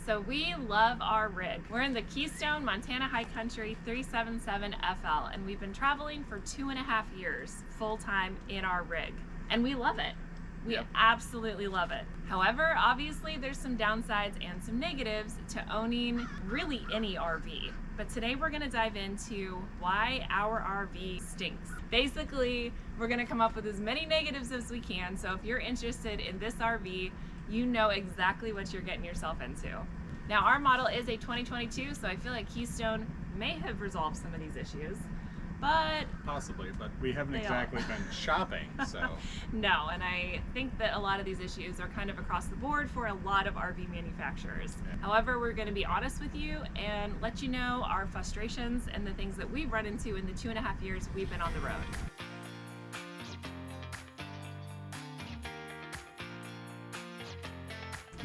So we love our rig. We're in the Keystone Montana High Country 377 FL, and we've been traveling for 2.5 years full-time in our rig, and we love it. We absolutely love it. However, obviously there's some downsides and some negatives to owning really any RV. But today we're gonna dive into why our RV stinks. Basically, we're gonna come up with as many negatives as we can, so if you're interested in this RV, you know exactly what you're getting yourself into. Now, our model is a 2022, so I feel like Keystone may have resolved some of these issues, but possibly, but we haven't exactly been shopping, so. No, and I think that a lot of these issues are kind of across the board for a lot of RV manufacturers. Yeah. However, we're going to be honest with you and let you know our frustrations and the things that we've run into in the 2.5 years we've been on the road.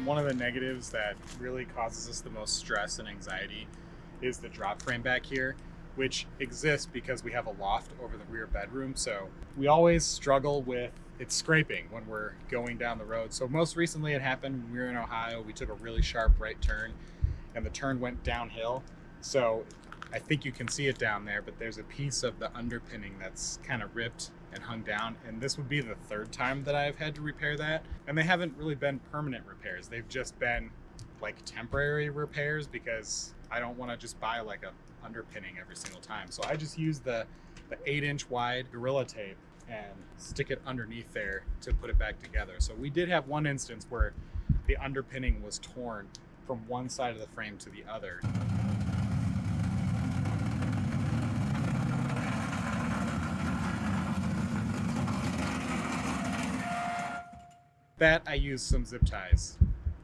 One of the negatives that really causes us the most stress and anxiety is the drop frame back here, which exists because we have a loft over the rear bedroom. So we always struggle with it scraping when we're going down the road. So most recently it happened when we were in Ohio. We took a really sharp right turn and the turn went downhill. So I think you can see it down there, but there's a piece of the underpinning that's kind of ripped and hung down. And this would be the third time that I've had to repair that. And they haven't really been permanent repairs. They've just been like temporary repairs because I don't want to just buy like a underpinning every single time. So I just use the 8-inch wide Gorilla tape and stick it underneath there to put it back together. So we did have one instance where the underpinning was torn from one side of the frame to the other. That I used some zip ties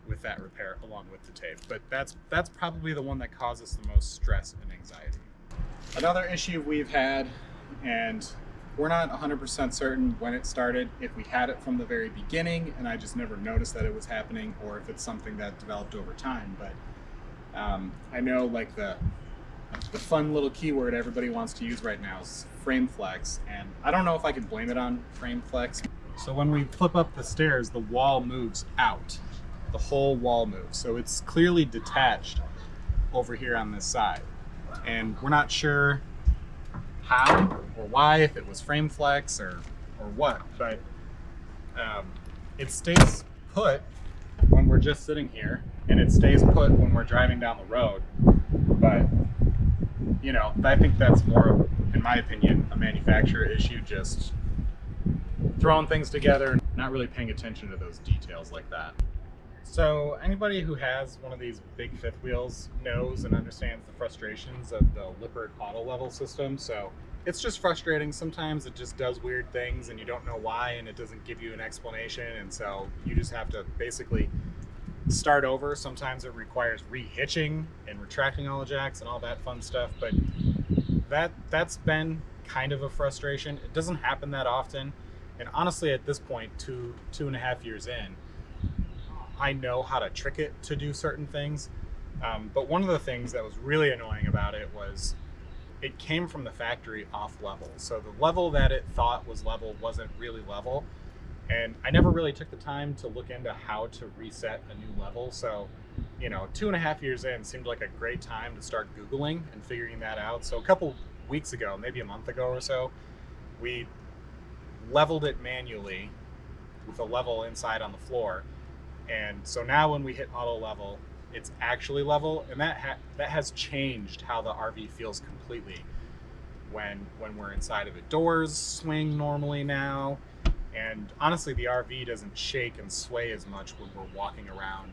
with that repair along with the tape, but that's probably the one that causes the most stress and anxiety. Another issue we've had, and we're not 100% certain when it started, if we had it from the very beginning and I just never noticed that it was happening, or if it's something that developed over time. But I know like the fun little keyword everybody wants to use right now is frame flex, and I don't know if I can blame it on frame flex. So when we flip up the stairs, the wall moves out. The whole wall moves. So it's clearly detached over here on this side. And we're not sure how or why, if it was frame flex or what, but it stays put when we're just sitting here, and it stays put when we're driving down the road. But, you know, I think that's more of, in my opinion, a manufacturer issue, just throwing things together and not really paying attention to those details like that. So anybody who has one of these big fifth wheels knows and understands the frustrations of the Lippert auto level system. So it's just frustrating. Sometimes it just does weird things and you don't know why, and it doesn't give you an explanation. And so you just have to basically start over. Sometimes it requires rehitching and retracting all the jacks and all that fun stuff. But that's been kind of a frustration. It doesn't happen that often. And honestly, at this point, 2.5 years in, I know how to trick it to do certain things. But one of the things that was really annoying about it was it came from the factory off level. So the level that it thought was level wasn't really level. And I never really took the time to look into how to reset a new level. So, you know, 2.5 years in seemed like a great time to start Googling and figuring that out. So a couple weeks ago, maybe a month ago or so, we leveled it manually with a level inside on the floor. And so now when we hit auto level, it's actually level, and that has changed how the RV feels completely when we're inside of it. Doors swing normally now, and honestly the RV doesn't shake and sway as much when we're walking around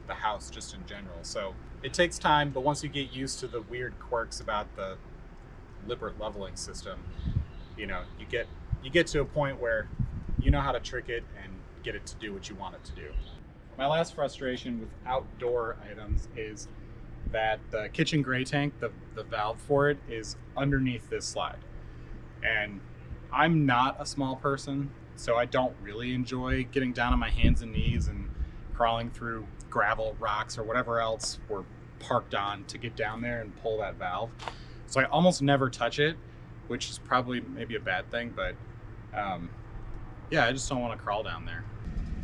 the house just in general. So it takes time, but once you get used to the weird quirks about the Lippert leveling system, you know, you get to a point where you know how to trick it and get it to do what you want it to do. My last frustration with outdoor items is that the kitchen gray tank, the valve for it, is underneath this slide. And I'm not a small person, so I don't really enjoy getting down on my hands and knees and crawling through gravel, rocks, or whatever else we're parked on to get down there and pull that valve. So I almost never touch it, which is probably maybe a bad thing, but yeah, I just don't want to crawl down there.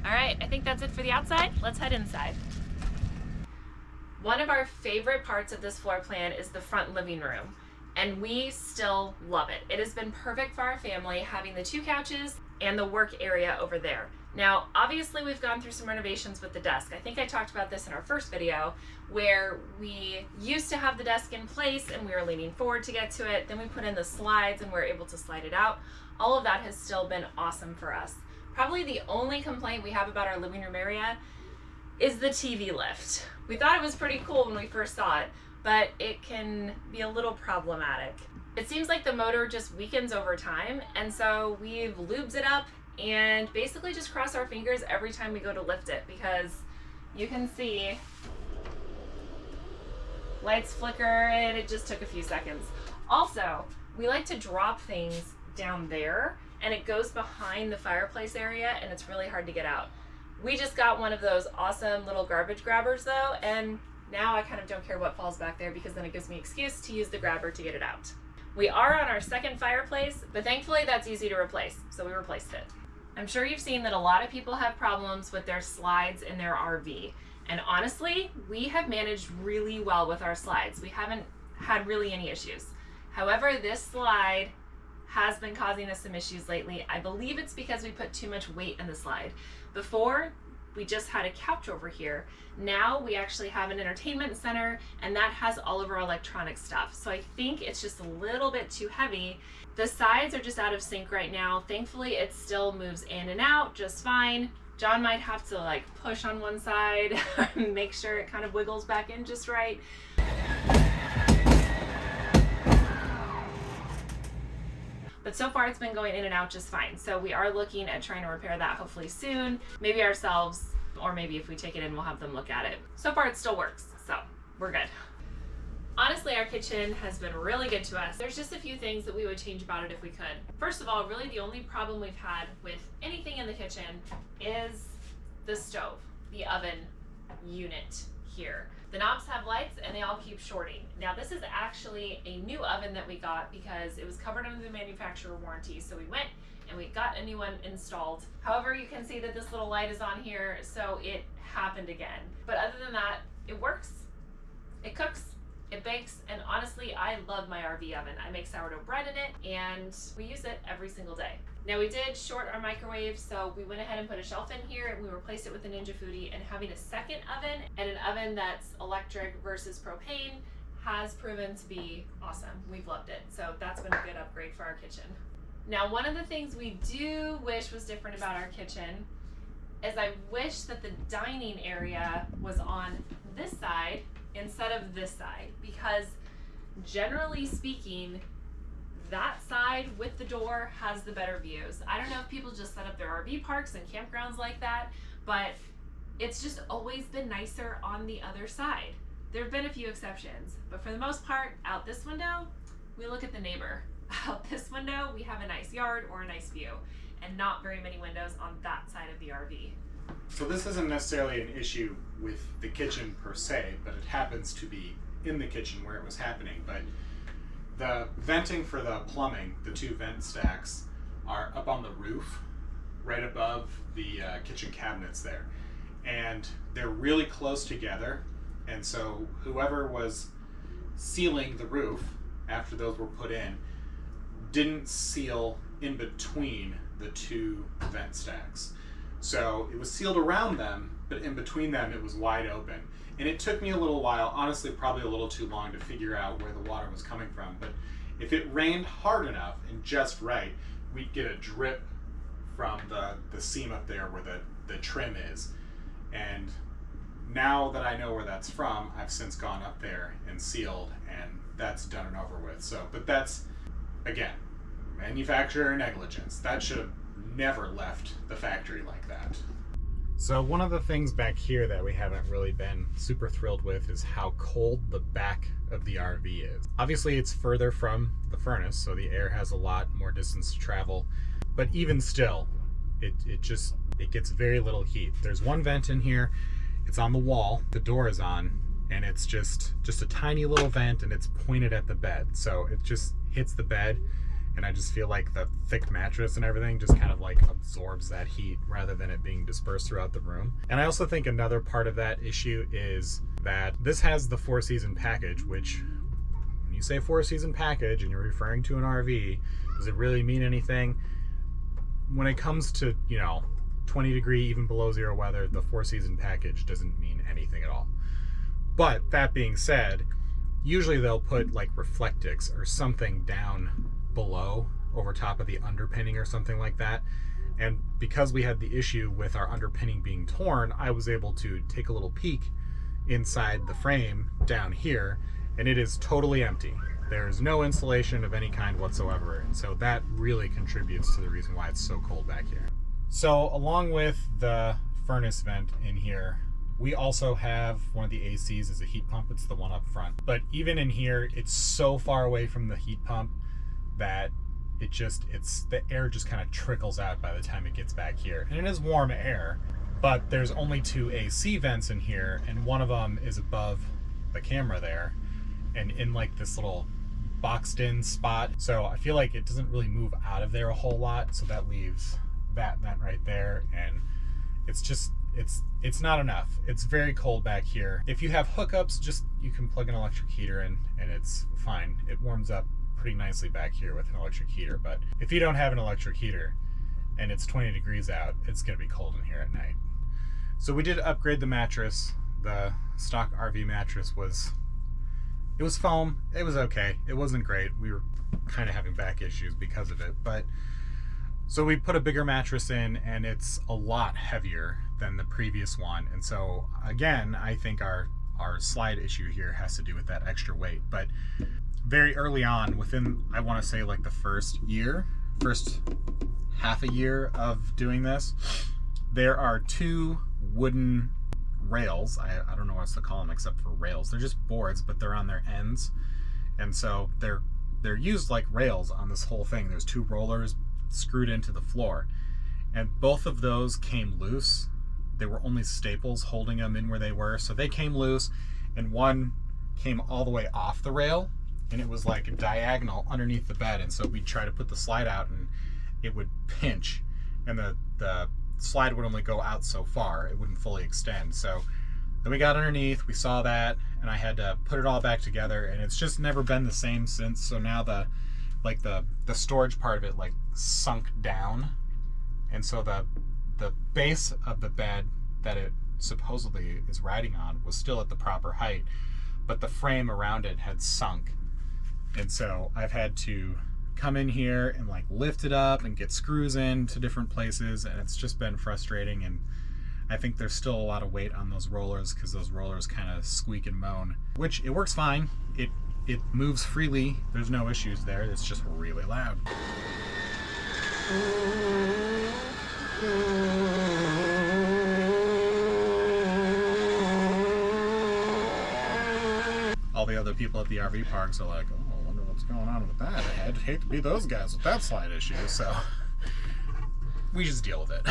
All right, I think that's it for the outside. Let's head inside. One of our favorite parts of this floor plan is the front living room, and we still love it. It has been perfect for our family, having the 2 couches and the work area over there. Now, obviously we've gone through some renovations with the desk. I think I talked about this in our first video, where we used to have the desk in place and we were leaning forward to get to it. Then we put in the slides and we're able to slide it out. All of that has still been awesome for us. Probably the only complaint we have about our living room area is the TV lift. We thought it was pretty cool when we first saw it, but it can be a little problematic. It seems like the motor just weakens over time, and so we've lubed it up and basically just cross our fingers every time we go to lift it, because you can see lights flicker and it just took a few seconds. Also, we like to drop things down there and it goes behind the fireplace area and it's really hard to get out. We just got one of those awesome little garbage grabbers though, and now I kind of don't care what falls back there because then it gives me an excuse to use the grabber to get it out. We are on our second fireplace, but thankfully that's easy to replace, so we replaced it. I'm sure you've seen that a lot of people have problems with their slides in their RV. And honestly, we have managed really well with our slides. We haven't had really any issues. However, this slide has been causing us some issues lately. I believe it's because we put too much weight in the slide. Before, we just had a couch over here. Now we actually have an entertainment center and that has all of our electronic stuff. So I think it's just a little bit too heavy. The sides are just out of sync right now. Thankfully, it still moves in and out just fine. John might have to like push on one side and make sure it kind of wiggles back in just right. But so far it's been going in and out just fine. So we are looking at trying to repair that hopefully soon, maybe ourselves, or maybe if we take it in, we'll have them look at it. So far it still works, so we're good. Honestly, our kitchen has been really good to us. There's just a few things that we would change about it if we could. First of all, really the only problem we've had with anything in the kitchen is the stove, the oven unit here. The knobs have lights and they all keep shorting. Now this is actually a new oven that we got because it was covered under the manufacturer warranty. So we went and we got a new one installed. However, you can see that this little light is on here, so it happened again. But other than that, it works, it cooks, it bakes, and honestly, I love my RV oven. I make sourdough bread in it, and we use it every single day. Now we did short our microwave, so we went ahead and put a shelf in here, and we replaced it with a Ninja Foodie, and having a second oven, and an oven that's electric versus propane, has proven to be awesome. We've loved it, so that's been a good upgrade for our kitchen. Now, one of the things we do wish was different about our kitchen is I wish that the dining area was on this side instead of this side, because generally speaking, that side with the door has the better views. I don't know if people just set up their RV parks and campgrounds like that, but it's just always been nicer on the other side. There have been a few exceptions, but for the most part, out this window, we look at the neighbor. Out this window, we have a nice yard or a nice view, and not very many windows on that side of the RV. So this isn't necessarily an issue with the kitchen per se, but it happens to be in the kitchen where it was happening. But the venting for the plumbing, the 2 vent stacks, are up on the roof, right above the kitchen cabinets there. And they're really close together, and so whoever was sealing the roof after those were put in didn't seal in between the 2 vent stacks. So it was sealed around them, but in between them it was wide open. And it took me a little while, honestly probably a little too long, to figure out where the water was coming from. But if it rained hard enough and just right, we'd get a drip from the seam up there where the trim is. And now that I know where that's from, I've since gone up there and sealed, and that's done and over with. So, but that's, again, manufacturer negligence. That should have never left the factory like that. So one of the things back here that we haven't really been super thrilled with is how cold the back of the RV is. Obviously it's further from the furnace, so the air has a lot more distance to travel, but even still, it gets very little heat. There's one vent in here, it's on the wall, the door is on, and it's just a tiny little vent, and it's pointed at the bed, so it just hits the bed and I just feel like the thick mattress and everything just kind of like absorbs that heat rather than it being dispersed throughout the room. And I also think another part of that issue is that this has the 4-season package, which when you say 4-season package and you're referring to an RV, does it really mean anything? When it comes to, 20 degree, even below zero weather, the 4-season package doesn't mean anything at all. But that being said, usually they'll put like reflectix or something down below over top of the underpinning or something like that. And because we had the issue with our underpinning being torn, I was able to take a little peek inside the frame down here, and it is totally empty. There's no insulation of any kind whatsoever, and so that really contributes to the reason why it's so cold back here. So along with the furnace vent in here, we also have one of the ACs as a heat pump. It's the one up front. But even in here, it's so far away from the heat pump that the air just kind of trickles out by the time it gets back here. And it is warm air, but there's only 2 AC vents in here, and one of them is above the camera there and in like this little boxed in spot. So I feel like it doesn't really move out of there a whole lot. So that leaves that vent right there, and it's not enough. It's very cold back here. If you have hookups, you can plug an electric heater in and it's fine. It warms up pretty nicely back here with an electric heater. But if you don't have an electric heater and it's 20 degrees out, it's gonna be cold in here at night. So we did upgrade the mattress. The stock RV mattress was foam. It was okay. It wasn't great. We were kind of having back issues because of it, but so we put a bigger mattress in, and it's a lot heavier than the previous one. And so again, I think our slide issue here has to do with that extra weight. But very early on, within, I want to say like the first half a year of doing this, there are 2 wooden rails. I don't know what else to call them except for rails. They're just boards, but they're on their ends. And so they're used like rails on this whole thing. There's 2 rollers screwed into the floor, and both of those came loose. They were only staples holding them in where they were, so they came loose, and one came all the way off the rail, and it was like a diagonal underneath the bed. And so we'd try to put the slide out and it would pinch, and the slide would only go out so far, it wouldn't fully extend. So then we got underneath, we saw that, and I had to put it all back together, and it's just never been the same since. So now the storage part of it like sunk down, and so the base of the bed that it supposedly is riding on was still at the proper height, but the frame around it had sunk. And so I've had to come in here and like lift it up and get screws in to different places, and it's just been frustrating. And I think there's still a lot of weight on those rollers because those rollers kind of squeak and moan, which it works fine. It moves freely. There's no issues there. It's just really loud. All the other people at the RV parks are like, oh, I wonder what's going on with that. I'd hate to be those guys with that slide issue. So we just deal with it.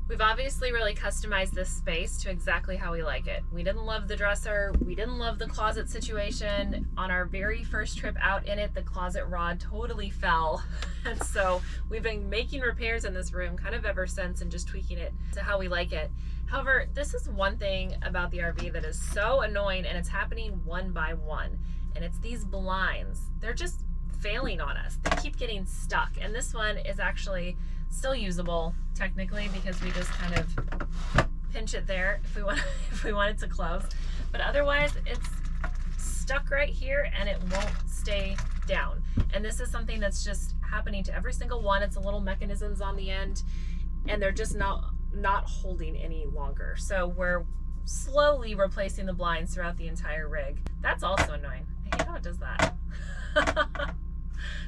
We've obviously really customized this space to exactly how we like it. We didn't love the dresser. We didn't love the closet situation. On our very first trip out in it, the closet rod totally fell. And so we've been making repairs in this room kind of ever since and just tweaking it to how we like it. However, this is one thing about the RV that is so annoying, and it's happening one by one. And it's these blinds. They're just failing on us. They keep getting stuck. And this one is actually still usable technically because we just kind of pinch it there if we want it to close, but otherwise it's stuck right here and it won't stay down. And this is something that's just happening to every single one. It's a little mechanisms on the end, and they're just not holding any longer. So we're slowly replacing the blinds throughout the entire rig. That's also annoying. I hate how it does that.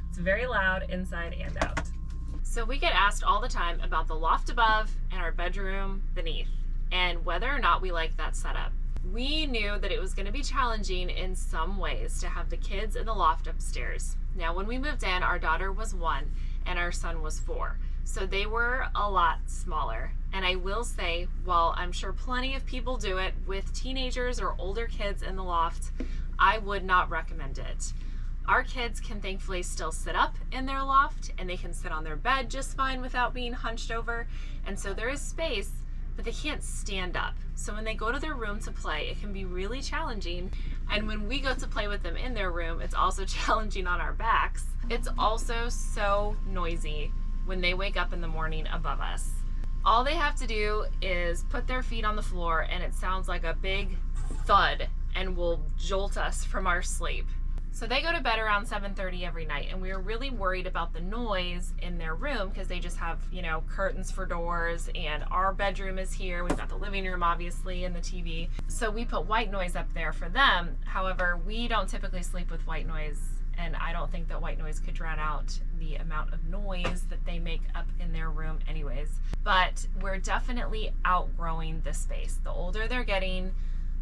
It's very loud inside and out. So we get asked all the time about the loft above and our bedroom beneath, and whether or not we like that setup. We knew that it was going to be challenging in some ways to have the kids in the loft upstairs. Now, when we moved in, our daughter was 1 and our son was 4. So they were a lot smaller. And I will say, while I'm sure plenty of people do it with teenagers or older kids in the loft, I would not recommend it. Our kids can thankfully still sit up in their loft, and they can sit on their bed just fine without being hunched over. And so there is space, but they can't stand up. So when they go to their room to play, it can be really challenging. And when we go to play with them in their room, it's also challenging on our backs. It's also so noisy when they wake up in the morning above us. All they have to do is put their feet on the floor, and it sounds like a big thud and will jolt us from our sleep. So they go to bed around 7:30 every night, and we were really worried about the noise in their room because they just have, you know, curtains for doors, and our bedroom is here. We've got the living room, obviously, and the TV. So we put white noise up there for them. However, we don't typically sleep with white noise, and I don't think that white noise could drown out the amount of noise that they make up in their room anyways. But we're definitely outgrowing the space. The older they're getting,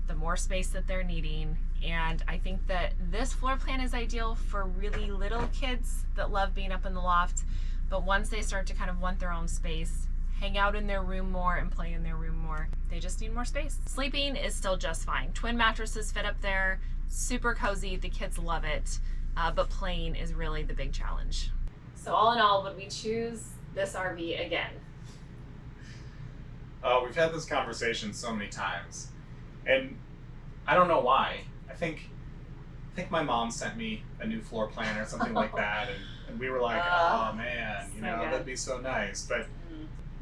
the more space that they're needing. And I think that this floor plan is ideal for really little kids that love being up in the loft. But once they start to kind of want their own space, hang out in their room more and play in their room more, they just need more space. Sleeping is still just fine. Twin mattresses fit up there, super cozy, the kids love it. But playing is really the big challenge. So all in all, would we choose this RV again? We've had this conversation so many times, and I don't know why. I think my mom sent me a new floor plan or something like that, and we were like, oh man, you know, that'd be so nice. But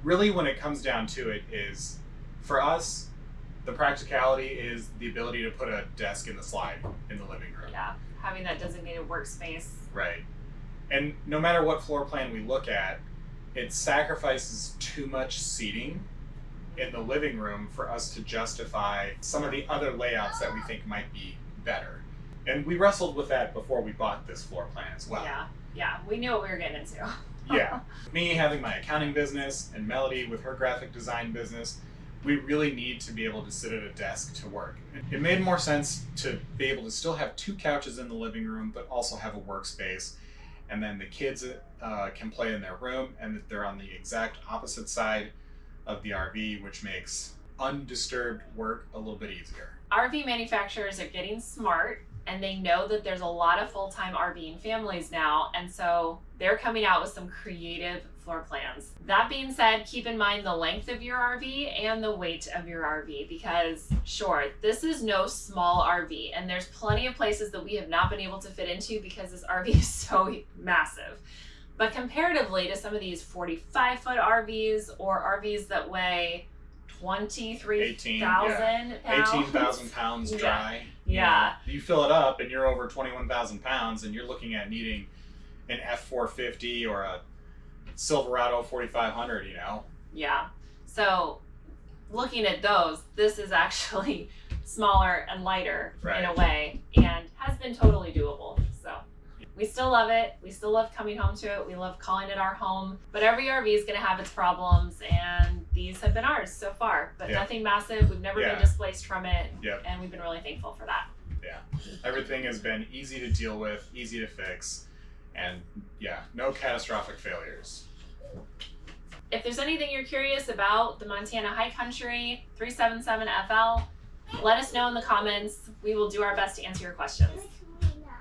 really, when it comes down to it, is for us, the practicality is the ability to put a desk in the slide in the living room. Yeah, having that designated workspace. Right. And no matter what floor plan we look at, it sacrifices too much seating in the living room for us to justify some of the other layouts that we think might be better. And we wrestled with that before we bought this floor plan as well. Yeah, we knew what we were getting into. Yeah. Me having my accounting business and Melody with her graphic design business, we really need to be able to sit at a desk to work. It made more sense to be able to still have two couches in the living room, but also have a workspace. And then the kids can play in their room, and that they're on the exact opposite side of the RV, which makes undisturbed work a little bit easier. RV manufacturers are getting smart, and they know that there's a lot of full-time RVing families now, and so they're coming out with some creative floor plans. That being said, keep in mind the length of your RV and the weight of your RV, because sure, this is no small RV, and there's plenty of places that we have not been able to fit into because this RV is so massive. But comparatively to some of these 45-foot RVs or RVs that weigh 23,000 pounds. 18,000 pounds dry. Yeah. You fill it up and you're over 21,000 pounds, and you're looking at needing an F450 or a Silverado 4500, you know? Yeah. So looking at those, this is actually smaller and lighter in a way, and has been totally doable. So we still love it. We still love coming home to it. We love calling it our home. But every RV is going to have its problems, and these have been ours so far. But nothing massive. We've never been displaced from it, and we've been really thankful for that. Yeah. Everything has been easy to deal with, easy to fix, and no catastrophic failures. If there's anything you're curious about the Montana High Country 377 FL, let us know in the comments. We will do our best to answer your questions.